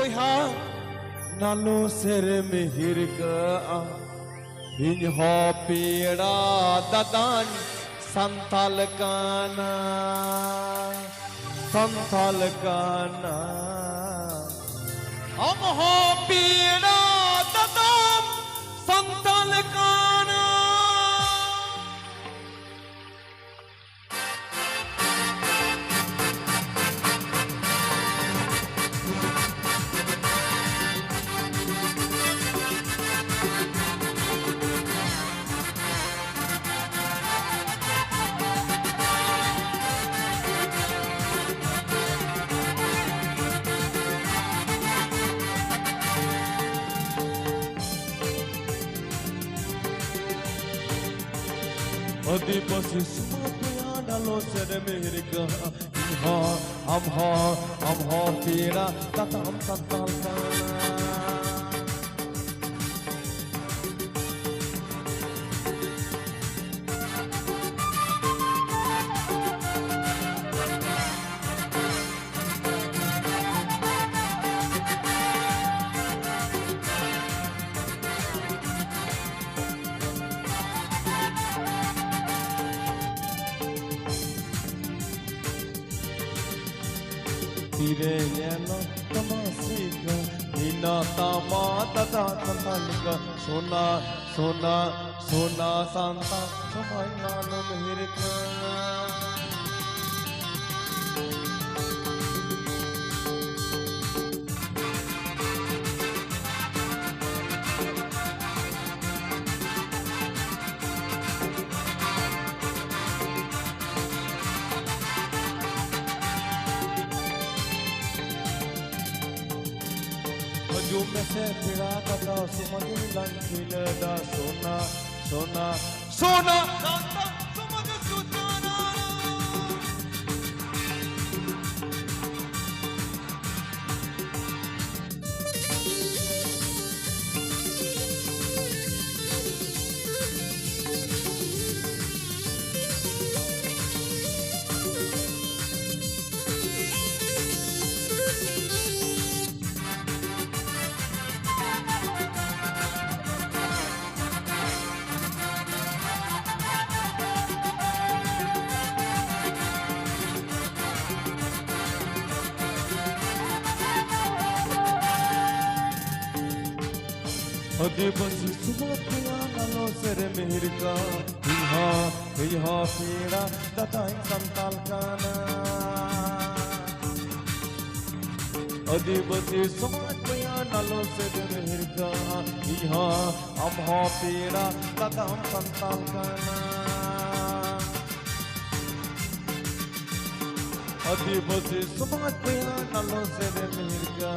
Boyha Nalo Sere Mihirga In Hopira Dadan Santalakana Santalakana Am Hopira Dadan Santalakana Adipasi Sumapaya Nalo Sere Mihirga Amha Pira Tatam Santalkana Tire yano tamasika Nina tama tata santalika Sona santa Samay nano mihirka जो में से फिरा कदा सुमन लंकिल दा सोना सोना सोना दाता सुमन सुजाना Adipasi Sumapaya Nalo Sere Mihirga Iha Pira Datai Santalkana Adipasi Sumapaya Nalo Sere Mihirga Iha Amha Pira Datam Santalkana Adipasi Sumapaya Nalo Sere Mihirga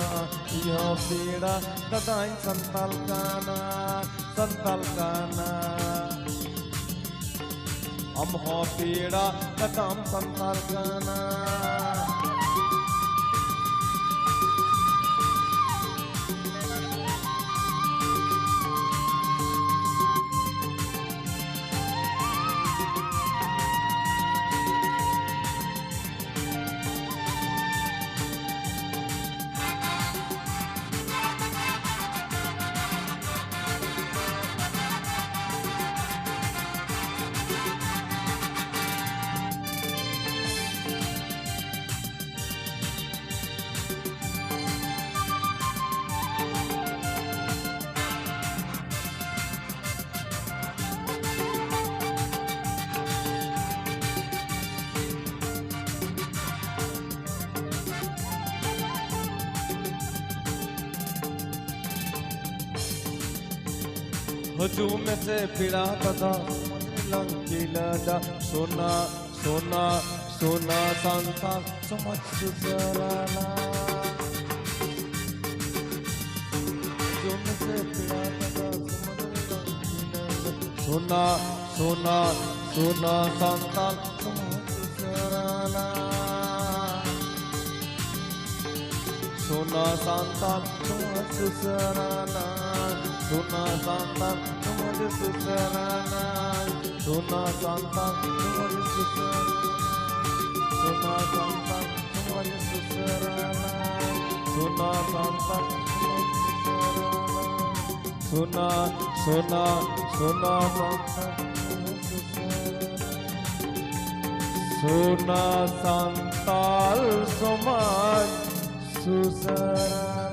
Iha Pira Datai Santalkana Amha Pira Datam Santalkana Hujum में से फिरा कदा लंकिला दा सोना सोना सोना Santa समझ सुसराना हजूम में से फिरा कदा सोना सोना सोना सांता समझ सुसराना सोना सांता समझ सुसराना Sona Santa, Sumari Susarana, Sona Santa, Sumari Susarana, Sona Santa, Sumari Susarana, Sona Santa. Sona Sona Sona Sona Santal Somaj Susara